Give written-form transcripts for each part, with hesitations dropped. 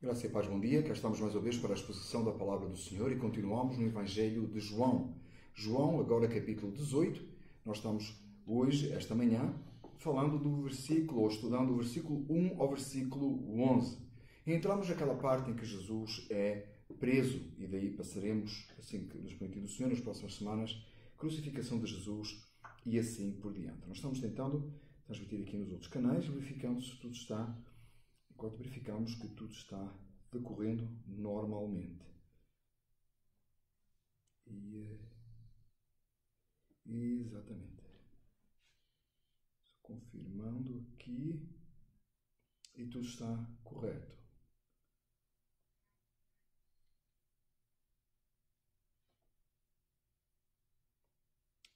Graça e paz, bom dia. Cá estamos mais uma vez para a exposição da Palavra do Senhor e continuamos no Evangelho de João. João, agora capítulo 18. Nós estamos hoje, esta manhã, falando do versículo, ou estudando o versículo 1 ao versículo 11. E entramos naquela parte em que Jesus é preso e daí passaremos, assim que nos permitir o Senhor, nas próximas semanas, crucificação de Jesus e assim por diante. Nós estamos tentando transmitir aqui nos outros canais, verificando se tudo está... Enquanto verificamos que tudo está decorrendo normalmente. Exatamente. Confirmando aqui. E tudo está correto.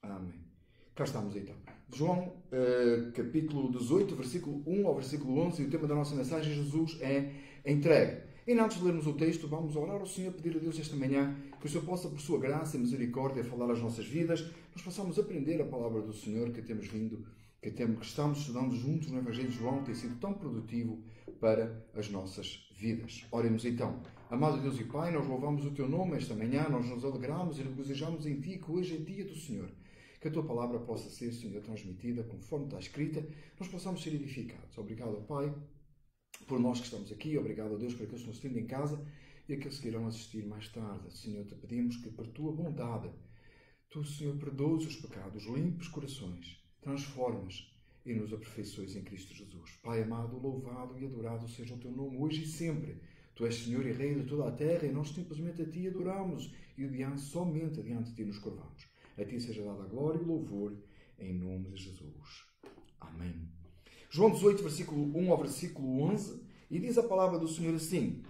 Amém. Cá estamos então. João, capítulo 18, versículo 1 ao versículo 11, e o tema da nossa mensagem, Jesus é entregue. E antes de lermos o texto, vamos orar ao Senhor, pedir a Deus esta manhã que o Senhor possa, por sua graça e misericórdia, falar às nossas vidas, nós possamos aprender a palavra do Senhor que temos vindo, que estamos estudando juntos no Evangelho de João, tem sido tão produtivo para as nossas vidas. Oremos então. Amado Deus e Pai, nós louvamos o Teu nome esta manhã, nós nos alegramos e regozijamos em Ti, que hoje é dia do Senhor. Que a Tua palavra possa ser, Senhor, transmitida conforme está escrita, nós possamos ser edificados. Obrigado, Pai, por nós que estamos aqui. Obrigado a Deus por aqueles que estão assistindo em casa e aqueles que irão assistir mais tarde. Senhor, te pedimos que, por Tua bondade, Tu, Senhor, perdoes os pecados, limpes corações, transformes e nos aperfeiçoes em Cristo Jesus. Pai amado, louvado e adorado seja o Teu nome hoje e sempre. Tu és Senhor e Rei de toda a terra e nós simplesmente a Ti adoramos e somente diante de Ti nos curvamos. A Ti seja dada a glória e o louvor, em nome de Jesus. Amém. João 18, versículo 1 ao versículo 11, e diz a palavra do Senhor assim: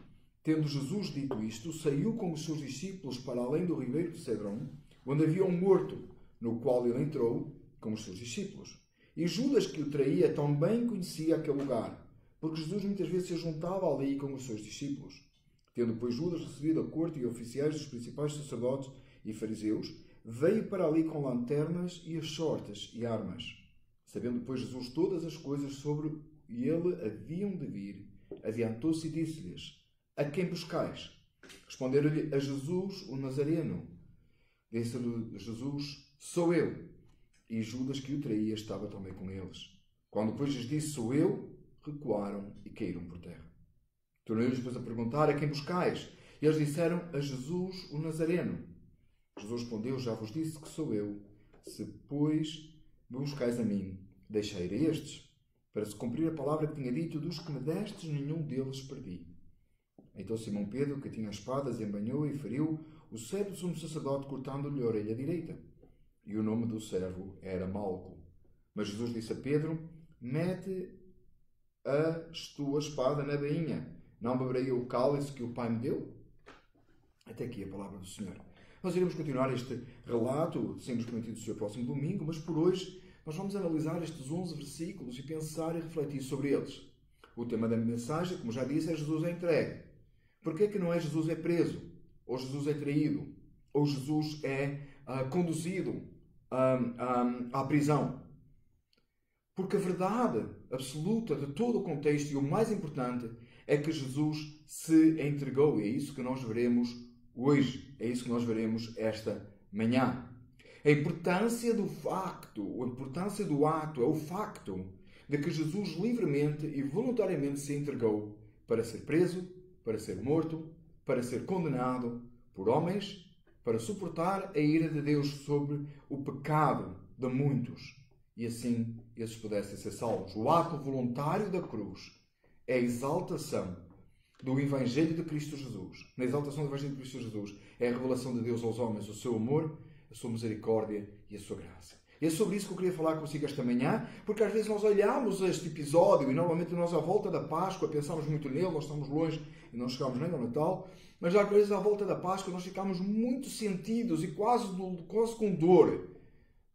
Tendo Jesus dito isto, saiu com os seus discípulos para além do ribeiro de Cedron, onde havia um morto, no qual ele entrou com os seus discípulos. E Judas, que o traía, também conhecia aquele lugar, porque Jesus muitas vezes se juntava ali com os seus discípulos. Tendo, pois, Judas recebido a corte e oficiais dos principais sacerdotes e fariseus, veio para ali com lanternas e as sortes e armas. Sabendo, pois, Jesus todas as coisas sobre ele haviam de vir, adiantou-se e disse-lhes: A quem buscais? Responderam-lhe: A Jesus, o Nazareno. Disse-lhe Jesus: Sou eu. E Judas, que o traía, estava também com eles. Quando, pois, lhes disse: Sou eu, recuaram e caíram por terra. Tornou-lhes, depois, a perguntar: A quem buscais? E eles disseram: A Jesus, o Nazareno. Jesus respondeu: Já vos disse que sou eu. Se, pois, me buscais a mim, deixai ir estes, para se cumprir a palavra que tinha dito: Dos que me destes, nenhum deles perdi. Então Simão Pedro, que tinha espadas, embanhou e feriu o servo do sumo sacerdote, cortando-lhe a orelha direita. E o nome do servo era Malco. Mas Jesus disse a Pedro: Mete a tua espada na bainha. Não beberei eu o cálice que o Pai me deu? Até aqui a palavra do Senhor. Nós iremos continuar este relato, sem nos permitir, do seu próximo domingo, mas por hoje nós vamos analisar estes 11 versículos e pensar e refletir sobre eles. O tema da mensagem, como já disse, é Jesus é entregue. Porquê que não é Jesus é preso? Ou Jesus é traído? Ou Jesus é conduzido à prisão? Porque a verdade absoluta de todo o contexto e o mais importante é que Jesus se entregou. E é isso que nós veremos hoje. É isso que nós veremos esta manhã. A importância do ato, é o facto de que Jesus livremente e voluntariamente se entregou para ser preso, para ser morto, para ser condenado por homens, para suportar a ira de Deus sobre o pecado de muitos. E assim esses pudessem ser salvos. O ato voluntário da cruz é a exaltação do Evangelho de Cristo Jesus. Na exaltação do Evangelho de Cristo Jesus é a revelação de Deus aos homens, o seu amor, a sua misericórdia e a sua graça. E é sobre isso que eu queria falar consigo esta manhã, porque às vezes nós olhamos este episódio e normalmente nós à volta da Páscoa pensamos muito nele, nós estamos longe e não chegamos nem ao Natal, mas às vezes à volta da Páscoa nós ficamos muito sentidos e quase com dor,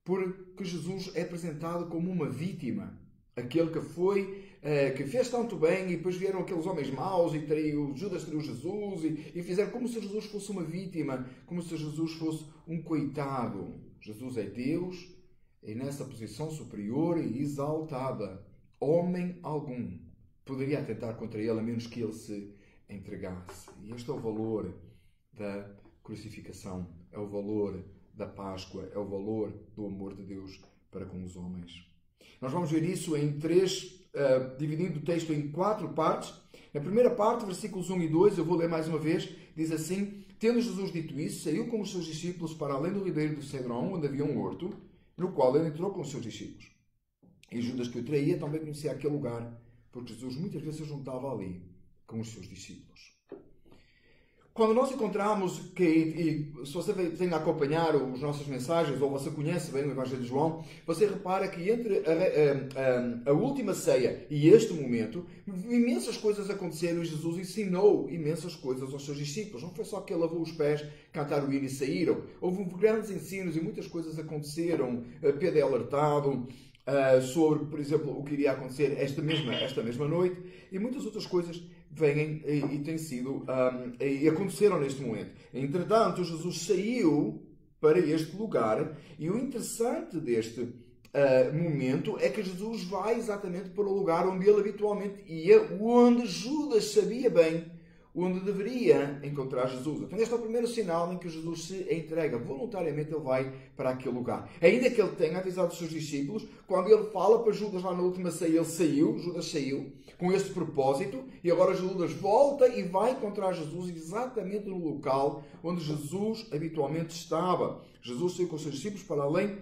porque Jesus é apresentado como uma vítima. Aquele que fez tanto bem e depois vieram aqueles homens maus e Judas traiu Jesus e fizeram como se Jesus fosse uma vítima, como se Jesus fosse um coitado. Jesus é Deus e nessa posição superior e exaltada. Homem algum poderia atentar contra ele, a menos que ele se entregasse. E este é o valor da crucificação, é o valor da Páscoa, é o valor do amor de Deus para com os homens. Nós vamos ver isso em dividindo o texto em 4 partes. Na primeira parte, versículos 1 e 2, eu vou ler mais uma vez, diz assim: Tendo Jesus dito isso, saiu com os seus discípulos para além do ribeiro do Cedrão, onde havia um horto, no qual ele entrou com os seus discípulos. E Judas, que o traía, também conhecia aquele lugar, porque Jesus muitas vezes se juntava ali com os seus discípulos. Quando nós encontramos, e se você tem a acompanhar as nossas mensagens, ou você conhece bem o Evangelho de João, você repara que entre a última ceia e este momento, imensas coisas aconteceram e Jesus ensinou imensas coisas aos seus discípulos. Não foi só que ele lavou os pés, cantaram o hino e saíram. Houve grandes ensinos e muitas coisas aconteceram. Pedro é alertado sobre, por exemplo, o que iria acontecer esta mesma noite, e muitas outras coisas vêm e têm sido e aconteceram neste momento. Entretanto, Jesus saiu para este lugar, e o interessante deste momento é que Jesus vai exatamente para o lugar onde ele habitualmente ia, onde Judas sabia bem onde deveria encontrar Jesus. Então este é o primeiro sinal em que Jesus se entrega. Voluntariamente ele vai para aquele lugar. Ainda que ele tenha avisado os seus discípulos, quando ele fala para Judas lá na última ceia, Judas saiu com este propósito, e agora Judas volta e vai encontrar Jesus exatamente no local onde Jesus habitualmente estava. Jesus saiu com os seus discípulos para além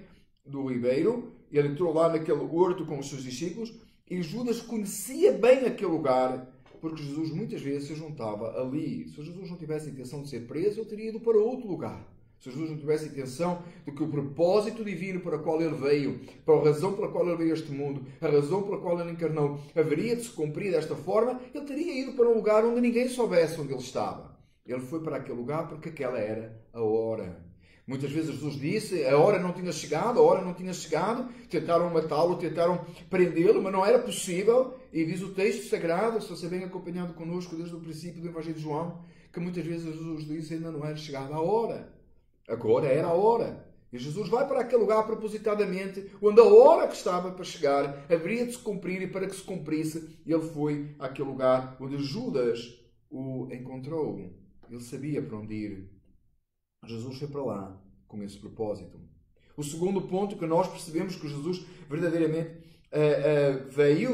do ribeiro, ele entrou lá naquele horto com os seus discípulos, e Judas conhecia bem aquele lugar, porque Jesus muitas vezes se juntava ali. Se Jesus não tivesse a intenção de ser preso, ele teria ido para outro lugar. Se Jesus não tivesse a intenção de que o propósito divino para o qual ele veio, para a razão pela qual ele veio a este mundo, a razão pela qual ele encarnou, haveria de se cumprir desta forma, ele teria ido para um lugar onde ninguém soubesse onde ele estava. Ele foi para aquele lugar porque aquela era a hora. Muitas vezes Jesus disse, a hora não tinha chegado, tentaram matá-lo, tentaram prendê-lo, mas não era possível. E diz o texto sagrado, se você vem acompanhado connosco desde o princípio do Evangelho de João, que muitas vezes Jesus disse ainda não era chegada a hora. Agora era a hora. E Jesus vai para aquele lugar propositadamente, onde a hora que estava para chegar haveria de se cumprir, e para que se cumprisse, ele foi àquele lugar onde Judas o encontrou. Ele sabia para onde ir. Jesus foi para lá com esse propósito. O segundo ponto que nós percebemos que Jesus verdadeiramente veio,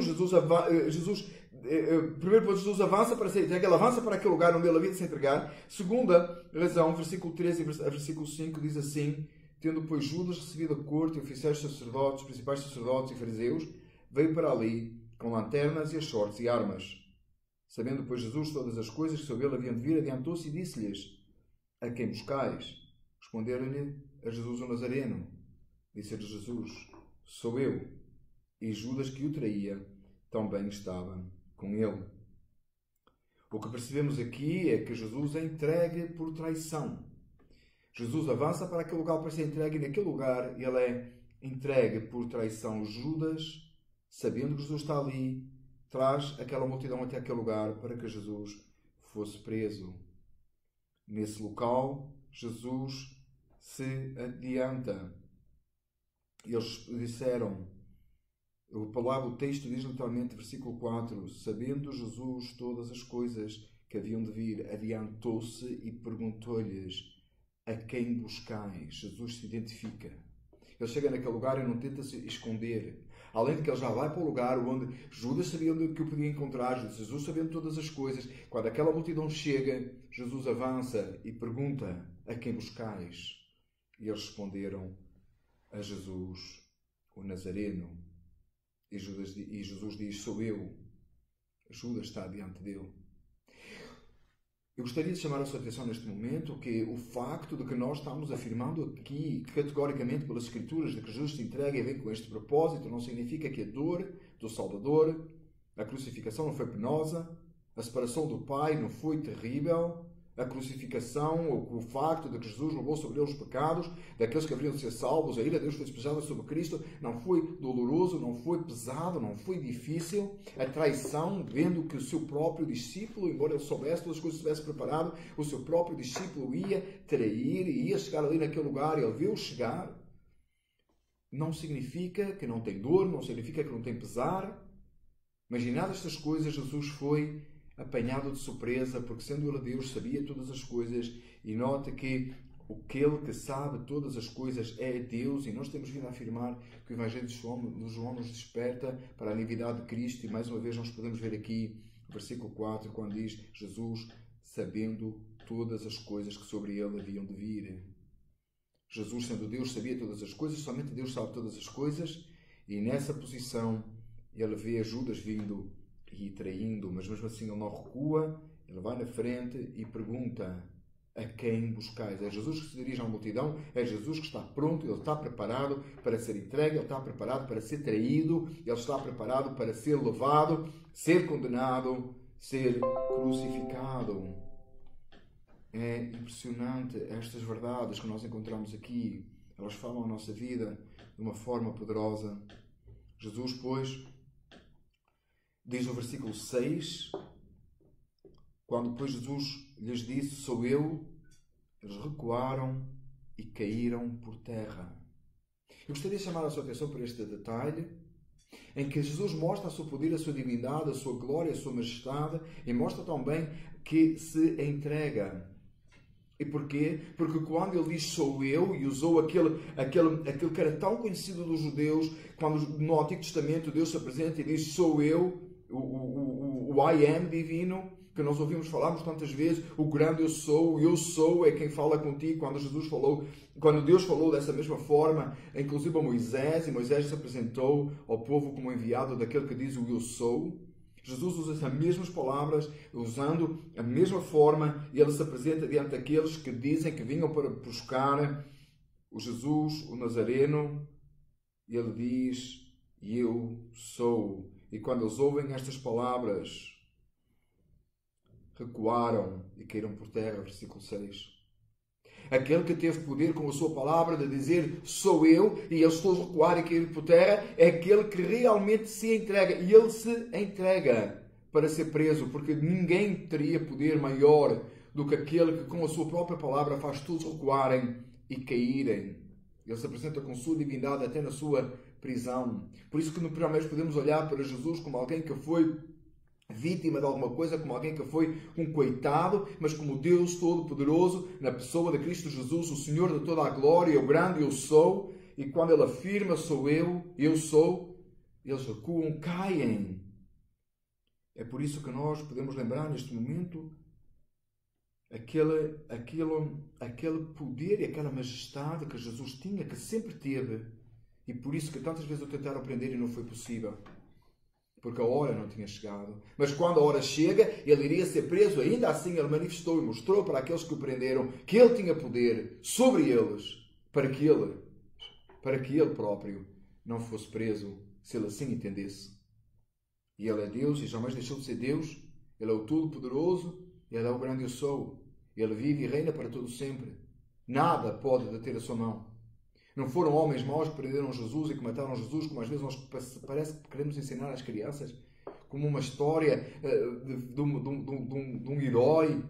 primeiro ponto, Jesus avança para ser entregue, ele avança para aquele lugar onde ele havia de se entregar. Segunda razão, versículo 13 e versículo 5 diz assim: Tendo, pois, Judas recebido a corte, oficiais sacerdotes, principais sacerdotes e fariseus, veio para ali com lanternas e sortes e armas. Sabendo, pois, Jesus todas as coisas que sobre ele haviam de vir, adiantou-se e disse-lhes: A quem buscais? Responderam-lhe: a Jesus o Nazareno. Disse-lhe Jesus: Sou eu. E Judas, que o traía, também estava com ele. O que percebemos aqui é que Jesus é entregue por traição. Jesus avança para aquele lugar para ser entregue, e naquele lugar ele é entregue por traição. Judas, sabendo que Jesus está ali, traz aquela multidão até aquele lugar para que Jesus fosse preso. Nesse local, Jesus se adianta. Eles disseram, o texto diz literalmente, versículo 4, sabendo Jesus todas as coisas que haviam de vir, adiantou-se e perguntou-lhes: a quem buscais? Jesus se identifica. Ele chega naquele lugar e não tenta se esconder. Além de que ele já vai para o lugar onde Judas sabia onde que o podia encontrar, Jesus sabendo todas as coisas. Quando aquela multidão chega, Jesus avança e pergunta: a quem buscais? E eles responderam: a Jesus, o Nazareno. E Jesus diz: sou eu. Judas está diante dele. Eu gostaria de chamar a sua atenção neste momento que o facto de que nós estamos afirmando aqui, categoricamente pelas Escrituras, de que Jesus se entrega e vem com este propósito, não significa que a dor do Salvador, a crucificação não foi penosa, a separação do Pai não foi terrível, a crucificação, ou o facto de que Jesus levou sobre ele os pecados daqueles que haveriam de ser salvos, a ira de Deus foi despejada sobre Cristo, não foi doloroso, não foi pesado, não foi difícil. A traição, vendo que o seu próprio discípulo, embora ele soubesse todas as coisas que estivesse preparado, o seu próprio discípulo ia trair e ia chegar ali naquele lugar, e ele viu chegar, não significa que não tem dor, não significa que não tem pesar. Imaginadas estas coisas, Jesus foi apanhado de surpresa, porque sendo ele Deus, sabia todas as coisas, e nota que aquele que sabe todas as coisas é Deus, e nós temos vindo a afirmar que o Evangelho de João nos desperta para a natividade de Cristo, e mais uma vez nós podemos ver aqui, no versículo 4, quando diz Jesus, sabendo todas as coisas que sobre ele haviam de vir. Jesus, sendo Deus, sabia todas as coisas, somente Deus sabe todas as coisas, e nessa posição ele vê Judas vindo e traindo, mas mesmo assim ele não recua, ele vai na frente e pergunta: a quem buscais? É Jesus que se dirige à multidão, é Jesus que está pronto, ele está preparado para ser entregue, ele está preparado para ser traído, ele está preparado para ser levado, ser condenado, ser crucificado. É impressionante estas verdades que nós encontramos aqui. Elas falam a nossa vida de uma forma poderosa. Jesus, pois, diz no versículo 6, quando depois Jesus lhes disse, sou eu, eles recuaram e caíram por terra. Eu gostaria de chamar a sua atenção para este detalhe, em que Jesus mostra o seu poder, a sua divindade, a sua glória, a sua majestade, e mostra também que se entrega. E porquê? Porque quando ele diz sou eu, e usou aquele que era tão conhecido dos judeus, quando no Antigo Testamento Deus se apresenta e diz sou eu, o I am divino, que nós ouvimos falarmos tantas vezes, o grande eu sou é quem fala contigo. Quando Deus falou dessa mesma forma, inclusive a Moisés, e Moisés se apresentou ao povo como enviado daquele que diz o eu sou. Jesus usa as mesmas palavras, usando a mesma forma, e ele se apresenta diante daqueles que dizem que vinham para buscar o Jesus, o Nazareno, e ele diz, eu sou. E quando eles ouvem estas palavras, recuaram e caíram por terra, versículo 6. Aquele que teve poder com a sua palavra de dizer sou eu, e eles todos recuar e cair por terra, é aquele que realmente se entrega. E ele se entrega para ser preso, porque ninguém teria poder maior do que aquele que com a sua própria palavra faz todos recuarem e caírem. Ele se apresenta com sua divindade até na sua prisão. Por isso que no primeiro mês podemos olhar para Jesus como alguém que foi vítima de alguma coisa, como alguém que foi um coitado, mas como Deus Todo-Poderoso, na pessoa de Cristo Jesus, o Senhor de toda a glória, o grande eu sou, e quando Ele afirma sou eu sou, eles recuam, caem. É por isso que nós podemos lembrar neste momento aquele poder e aquela majestade que Jesus tinha, que sempre teve, e por isso que tantas vezes o tentaram prender e não foi possível. Porque a hora não tinha chegado. Mas quando a hora chega, ele iria ser preso. Ainda assim ele manifestou e mostrou para aqueles que o prenderam que ele tinha poder sobre eles, para que ele próprio não fosse preso, se ele assim entendesse. E ele é Deus e jamais deixou de ser Deus. Ele é o Todo-Poderoso. Ele é o grande eu sou. Ele vive e reina para todo sempre. Nada pode deter a sua mão. Não foram homens maus que prenderam Jesus e que mataram Jesus, como às vezes nós parece que queremos ensinar às crianças, como uma história de um herói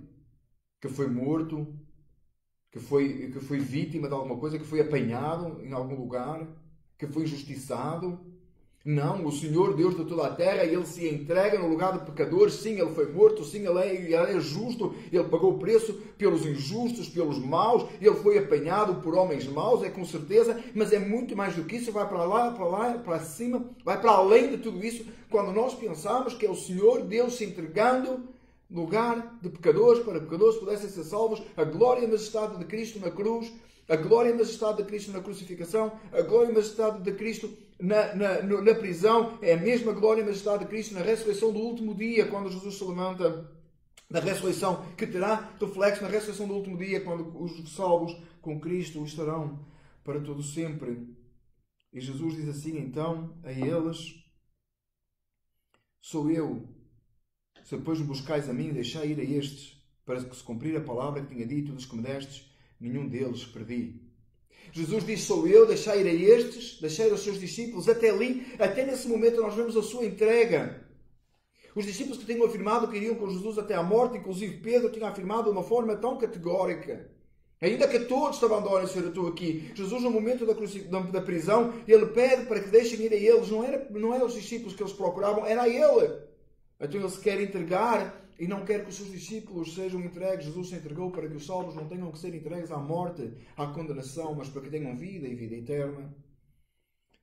que foi morto, que foi vítima de alguma coisa, que foi apanhado em algum lugar, que foi injustiçado. Não, o Senhor Deus de toda a terra, Ele se entrega no lugar de pecadores. Sim, Ele foi morto, sim, Ele é justo, Ele pagou o preço pelos injustos, pelos maus, Ele foi apanhado por homens maus, é com certeza, mas é muito mais do que isso, vai para lá, para cima, vai para além de tudo isso, quando nós pensamos que é o Senhor Deus se entregando no lugar de pecadores, para que pecadores pudessem ser salvos, a glória e a majestade de Cristo na cruz, a glória e a majestade de Cristo na crucificação, a glória e a majestade de Cristo na prisão, é a mesma glória e a majestade de Cristo na ressurreição do último dia, quando Jesus se levanta, na ressurreição, que terá reflexo na ressurreição do último dia, quando os salvos com Cristo estarão para todo sempre. E Jesus diz assim, então, a eles, sou eu, se depois me buscais a mim, deixai ir a estes, para que se cumprir a palavra que tinha dito, dos que me destes, nenhum deles perdi. Jesus diz, sou eu, deixai ir a estes, deixai ir aos seus discípulos, até ali, até nesse momento nós vemos a sua entrega. Os discípulos que tinham afirmado que iriam com Jesus até à morte, inclusive Pedro tinha afirmado de uma forma tão categórica. Ainda que todos estavam a andar, Senhor, eu estou aqui. Jesus, no momento da prisão, ele pede para que deixem ir a eles. Não eram os discípulos que eles procuravam, era a ele. Então ele se quer entregar e não quer que os seus discípulos sejam entregues. Jesus se entregou para que os salvos não tenham que ser entregues à morte, à condenação, mas para que tenham vida e vida eterna.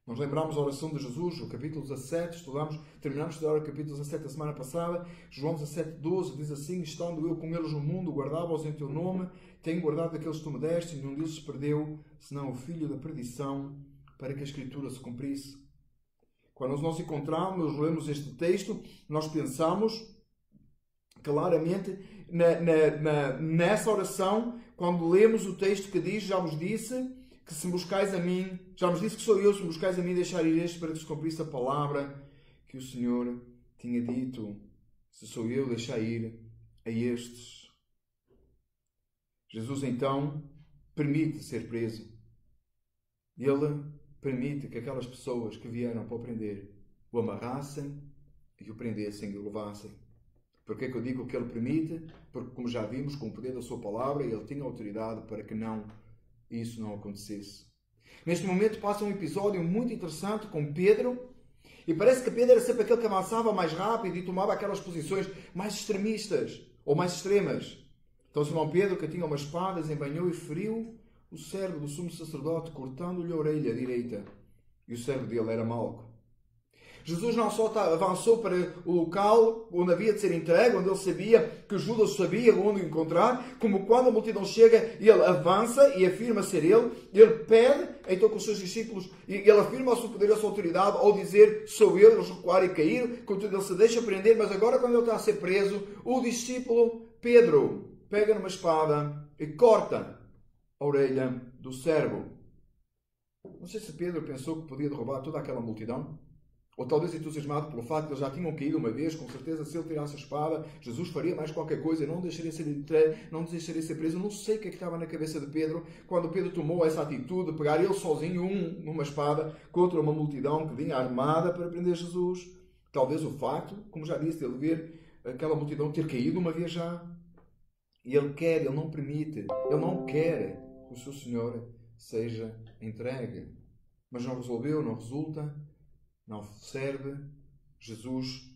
Nós lembramos a oração de Jesus, o capítulo 17, terminamos de estudar o capítulo 17 da semana passada. João 17:12 diz assim: estando eu com eles no mundo, guardava-os em teu nome, tenho guardado aqueles que tu me deste, e nenhum deles se perdeu, senão o filho da perdição, para que a Escritura se cumprisse. Quando nós encontramos, lemos este texto, nós pensamos claramente nessa oração, quando lemos o texto que diz: já vos disse que se me buscais a mim, já vos disse que sou eu, se me buscais a mim, deixar ir este, para que se cumprisse a palavra que o Senhor tinha dito. Se sou eu, deixar ir a estes. Jesus então permite ser preso. Ele permite que aquelas pessoas que vieram para o prender o amarrassem e o prendessem e o levassem. Porquê é que eu digo que ele permite? Porque, como já vimos, com o poder da sua palavra, ele tinha autoridade para que isso não acontecesse. Neste momento passa um episódio muito interessante com Pedro, e parece que Pedro era sempre aquele que avançava mais rápido e tomava aquelas posições mais extremistas ou mais extremas. Então Simão Pedro, que tinha uma espada, desembainhou e feriu o servo do sumo sacerdote, cortando-lhe a orelha direita. E o servo dele era Malco. Jesus não só avançou para o local onde havia de ser entregue, onde ele sabia que Judas sabia onde o encontrar, como quando a multidão chega, ele avança e afirma ser ele pede, então com os seus discípulos, e ele afirma o seu poder, a sua autoridade, ao dizer: sou eu, eles recuarem e cair, contudo ele se deixa prender, mas agora quando ele está a ser preso, o discípulo Pedro pega numa espada e corta a orelha do servo. Não sei se Pedro pensou que podia derrubar toda aquela multidão, ou talvez entusiasmado pelo facto de eles já tinham caído uma vez, com certeza se ele tirasse a espada, Jesus faria mais qualquer coisa, não deixaria ser preso. Não sei o que é que estava na cabeça de Pedro, quando Pedro tomou essa atitude de pegar ele sozinho, numa espada, contra uma multidão que vinha armada para prender Jesus. Talvez o facto, como já disse, de ele ver aquela multidão ter caído uma vez já. E ele não permite, ele não quer que o seu Senhor seja entregue. Mas não resolveu, não resulta, não serve. Jesus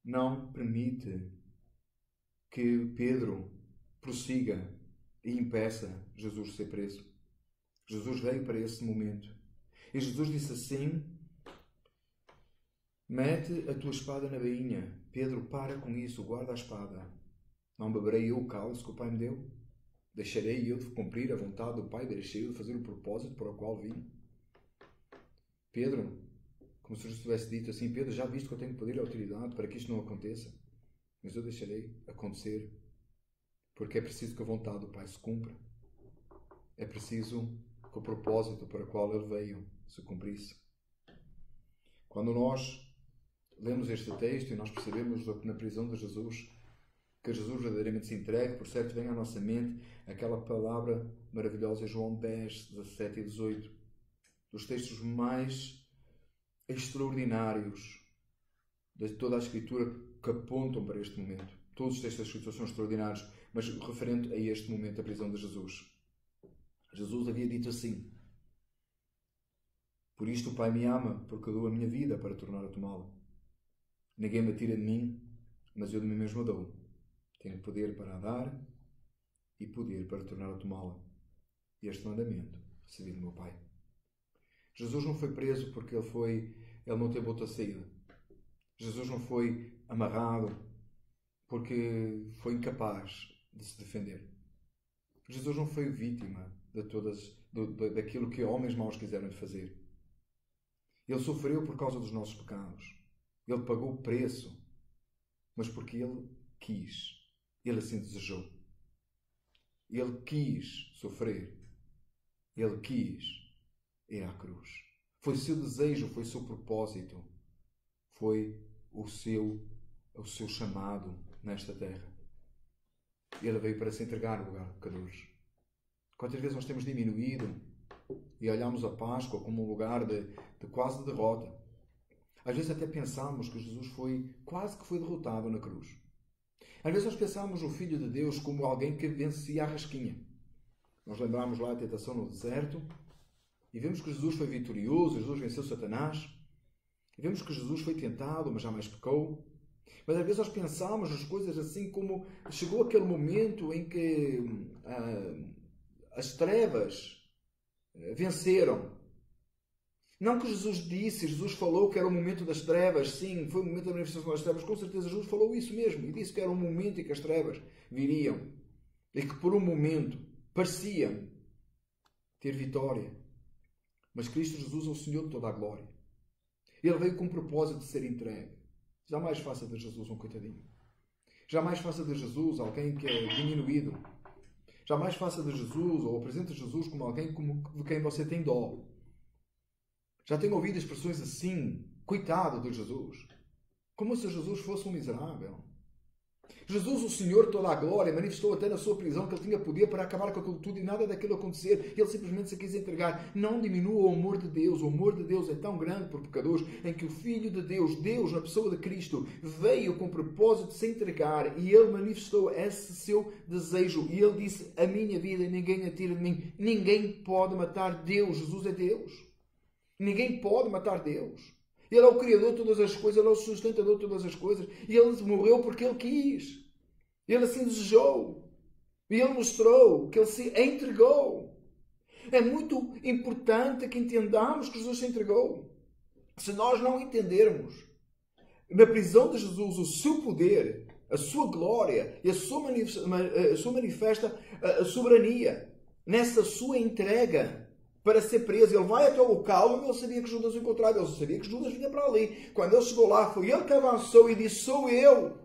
não permite que Pedro prossiga e impeça Jesus de ser preso. Jesus veio para esse momento. E Jesus disse assim: mete a tua espada na bainha. Pedro, para com isso, guarda a espada. Não beberei eu o cálice que o Pai me deu? Deixarei eu de cumprir a vontade do Pai? Deixarei eu de fazer o propósito para o qual vim? Pedro, como se Jesus tivesse dito assim: Pedro, já viste que eu tenho poder e autoridade para que isto não aconteça, mas eu deixarei acontecer, porque é preciso que a vontade do Pai se cumpra. É preciso que o propósito para o qual Ele veio se cumprisse. Quando nós lemos este texto e nós percebemos na prisão de Jesus, que Jesus verdadeiramente se entregue, por certo vem à nossa mente aquela palavra maravilhosa em João 10, 17 e 18, dos textos mais extraordinários de toda a Escritura que apontam para este momento. Todos os textos da Escritura são extraordinários, mas referente a este momento, a prisão de Jesus. Jesus havia dito assim: por isto o Pai me ama, porque eu dou a minha vida para tornar a tomá-la. Ninguém me tira de mim, mas eu de mim mesmo a dou. Tenho poder para a dar e poder para tornar a tomá-la. Este mandamento recebi do meu Pai. Jesus não foi preso porque ele não teve outra saída. Jesus não foi amarrado porque foi incapaz de se defender. Jesus não foi vítima daquilo que homens maus quiseram lhe fazer. Ele sofreu por causa dos nossos pecados. Ele pagou o preço, mas porque ele quis. Ele assim desejou. Ele quis sofrer. Ele quis ir à cruz. Foi o seu desejo, foi o seu propósito. Foi o seu chamado nesta terra. Ele veio para se entregar no lugar de pecadores. Quantas vezes nós temos diminuído e olhamos a Páscoa como um lugar de quase derrota. Às vezes até pensamos que Jesus quase que foi derrotado na cruz. Às vezes nós pensamos o Filho de Deus como alguém que vencia a rasquinha. Nós lembramos lá a tentação no deserto e vemos que Jesus foi vitorioso, Jesus venceu Satanás. E vemos que Jesus foi tentado, mas jamais pecou. Mas às vezes nós pensamos as coisas assim como chegou aquele momento em que as trevas venceram. Não que Jesus disse, Jesus falou que era o momento das trevas. Sim, foi o momento da manifestação das trevas. Com certeza Jesus falou isso mesmo. E disse que era o momento em que as trevas viriam. E que por um momento parecia ter vitória. Mas Cristo Jesus é o Senhor de toda a glória. Ele veio com o propósito de ser entregue. Jamais faça de Jesus um coitadinho. Jamais faça de Jesus alguém que é diminuído. Jamais faça de Jesus ou apresente Jesus como alguém de quem você tem dó. Já tenho ouvido expressões assim, coitado de Jesus. Como se Jesus fosse um miserável. Jesus, o Senhor de toda a glória, manifestou até na sua prisão que ele tinha poder para acabar com aquilo tudo e nada daquilo acontecer. Ele simplesmente se quis entregar. Não diminua o amor de Deus. O amor de Deus é tão grande por pecadores em que o Filho de Deus, Deus na pessoa de Cristo, veio com o propósito de se entregar e ele manifestou esse seu desejo. E ele disse, a minha vida ninguém a tira de mim. Ninguém pode matar Deus. Jesus é Deus. Ninguém pode matar Deus. Ele é o Criador de todas as coisas, Ele é o sustentador de todas as coisas. E Ele morreu porque Ele quis. Ele assim desejou. E Ele mostrou que Ele se entregou. É muito importante que entendamos que Jesus se entregou. Se nós não entendermos na prisão de Jesus o seu poder, a sua glória e a sua manifesta a soberania, nessa sua entrega, para ser preso, ele vai até o local onde ele sabia que Judas o encontrava. Ele sabia que Judas vinha para ali. Quando ele chegou lá, foi ele que avançou e disse, sou eu.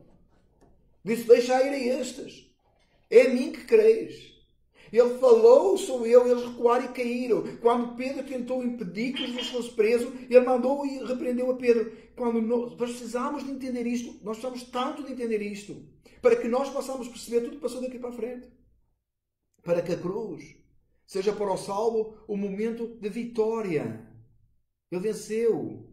Disse, deixa ir a estes. É a mim que crees. Ele falou, sou eu, eles recuaram e caíram. Quando Pedro tentou impedir que Jesus fosse preso, ele mandou e repreendeu a Pedro. Nós precisamos de entender isto, nós precisamos tanto de entender isto, para que nós possamos perceber tudo que passou daqui para a frente. Para que a cruz seja para o salvo o momento de vitória. Ele venceu.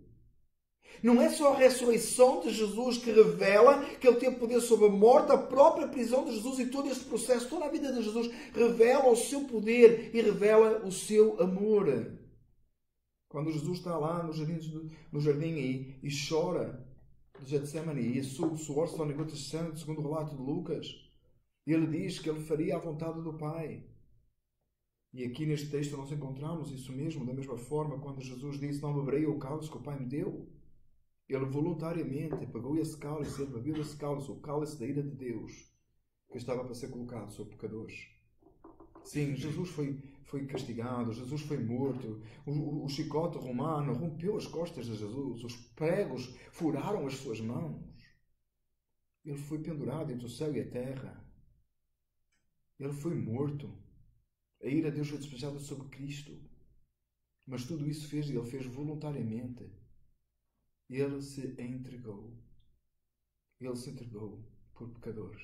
Não é só a ressurreição de Jesus que revela que ele teve poder sobre a morte, a própria prisão de Jesus e todo este processo, toda a vida de Jesus revela o seu poder e revela o seu amor. Quando Jesus está lá no jardim e chora de Getsemane e o suor se torna em gotas de sangue, segundo o relato de Lucas, ele diz que ele faria a vontade do Pai. E aqui neste texto nós encontramos isso mesmo, da mesma forma, quando Jesus disse, não beberei o cálice que o Pai me deu. Ele voluntariamente pegou esse cálice, ele bebeu esse cálice, o cálice da ira de Deus, que estava para ser colocado sobre pecadores. Sim, Jesus foi castigado, Jesus foi morto, o chicote romano rompeu as costas de Jesus, os pregos furaram as suas mãos. Ele foi pendurado entre o céu e a terra. Ele foi morto. A ira de Deus foi despejada sobre Cristo. Mas tudo isso ele fez voluntariamente. Ele se entregou. Ele se entregou por pecadores.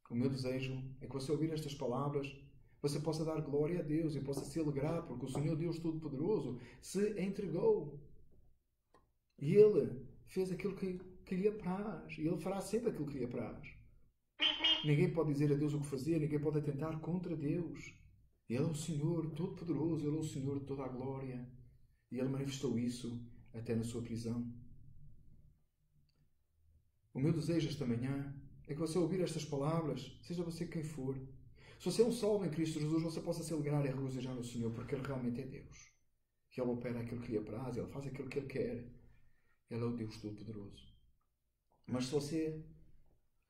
O meu desejo é que você ouvir estas palavras, você possa dar glória a Deus e possa se alegrar, porque o Senhor Deus Todo-Poderoso se entregou. E Ele fez aquilo que lhe apraz. E Ele fará sempre aquilo que lhe apraz. Ninguém pode dizer a Deus o que fazer, ninguém pode atentar contra Deus. Ele é o Senhor Todo-Poderoso, Ele é o Senhor de toda a glória. E Ele manifestou isso até na sua prisão. O meu desejo esta manhã é que você ouvir estas palavras, seja você quem for. Se você é um salvo em Cristo Jesus, você possa se alegrar e regozijar no Senhor, porque Ele realmente é Deus. Que Ele opera aquilo que lhe apraz, Ele faz aquilo que Ele quer. Ele é o Deus Todo-Poderoso. Mas se você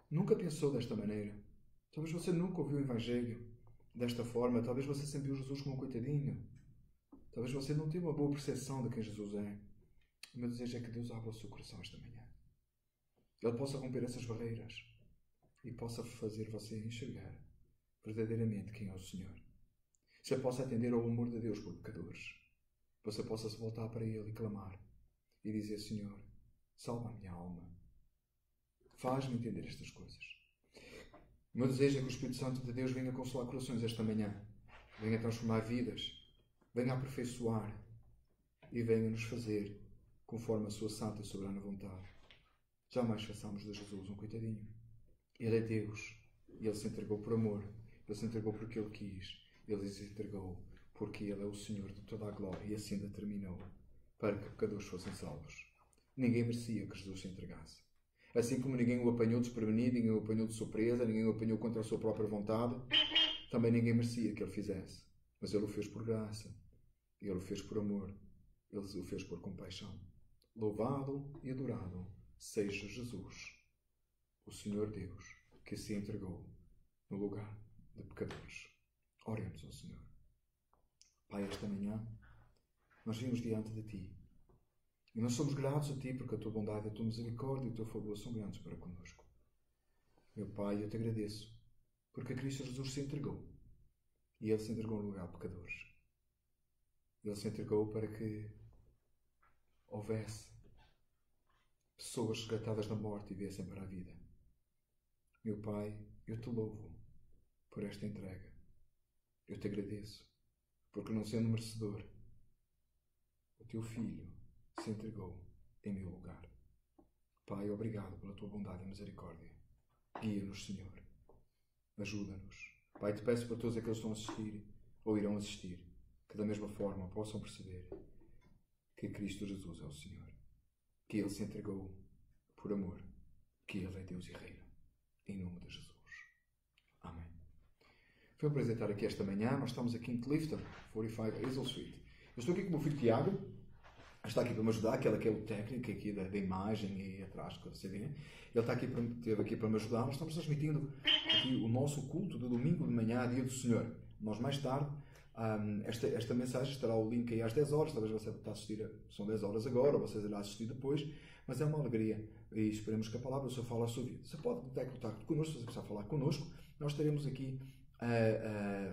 nunca pensou desta maneira, talvez você nunca ouviu o Evangelho desta forma, talvez você sempre viu Jesus como um coitadinho, talvez você não tenha uma boa percepção de quem Jesus é, o meu desejo é que Deus abra o seu coração esta manhã. Ele possa romper essas barreiras e possa fazer você enxergar verdadeiramente quem é o Senhor. Você possa atender ao amor de Deus por pecadores. Você possa se voltar para Ele e clamar e dizer, Senhor, salva a minha alma. Faz-me entender estas coisas. O meu desejo é que o Espírito Santo de Deus venha consolar corações esta manhã. Venha transformar vidas. Venha aperfeiçoar. E venha nos fazer conforme a sua santa e soberana vontade. Jamais façamos de Jesus um coitadinho. Ele é Deus. E Ele se entregou por amor. Ele se entregou porque Ele quis. Ele se entregou porque Ele é o Senhor de toda a glória. E assim determinou para que pecadores fossem salvos. Ninguém merecia que Jesus se entregasse. Assim como ninguém o apanhou desprevenido, ninguém o apanhou de surpresa, ninguém o apanhou contra a sua própria vontade, também ninguém merecia que ele fizesse. Mas ele o fez por graça. Ele o fez por amor. Ele o fez por compaixão. Louvado e adorado seja Jesus, o Senhor Deus, que se entregou no lugar de pecadores. Oremos ao Senhor. Pai, esta manhã nós vimos diante de Ti. E nós somos gratos a Ti porque a Tua bondade, a Tua misericórdia e o Teu favor são grandes para connosco. Meu Pai, eu Te agradeço porque Cristo Jesus se entregou. E Ele se entregou no lugar de pecadores. Ele se entregou para que houvesse pessoas resgatadas da morte e viessem para a vida. Meu Pai, eu Te louvo por esta entrega. Eu Te agradeço porque, não sendo merecedor, o Teu Filho se entregou em meu lugar. Pai, obrigado pela Tua bondade e misericórdia. Guia-nos, Senhor. Ajuda-nos. Pai, Te peço para todos aqueles que estão a assistir ou irão assistir, que da mesma forma possam perceber que Cristo Jesus é o Senhor. Que Ele se entregou por amor. Que Ele é Deus e Reino. Em nome de Jesus. Amém. Foi um prazer estar aqui esta manhã. Nós estamos aqui em Clifton, 45 Hazel Street. Eu estou aqui com o meu filho Tiago. Está aqui para me ajudar, aquele que é o técnico aqui da imagem e atrás, que você vê. Ele esteve aqui para me ajudar. Nós estamos transmitindo aqui o nosso culto de domingo de manhã, dia do Senhor. Nós mais tarde, esta mensagem estará o link aí às 10 horas. Talvez você está a assistir, são 10 horas agora, ou vocês irão assistir depois. Mas é uma alegria e esperemos que a palavra do Senhor fale à sua vida. Você pode ter contato connosco, se você precisar falar connosco. Nós estaremos aqui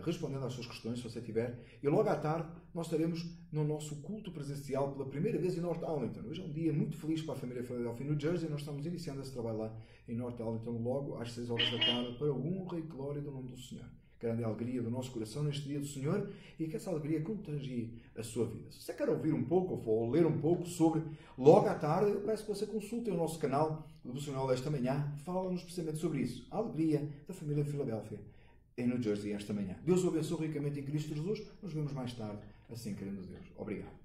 respondendo às suas questões, se você tiver. E logo à tarde nós estaremos no nosso culto presencial pela primeira vez em North Arlington. Hoje é um dia muito feliz para a família Philadelphia, New Jersey. Nós estamos iniciando esse trabalho lá em North Arlington logo às 6 horas da tarde para a honra e glória do nome do Senhor. Grande alegria do nosso coração neste dia do Senhor e que essa alegria contagie a sua vida. Se você quer ouvir um pouco ou ler um pouco sobre logo à tarde, eu peço que você consulte o nosso canal devocional desta manhã. Fala-nos precisamente sobre isso. A alegria da família de Filadélfia em New Jersey esta manhã. Deus o abençoe ricamente em Cristo Jesus. Nos vemos mais tarde, assim querendo Deus. Obrigado.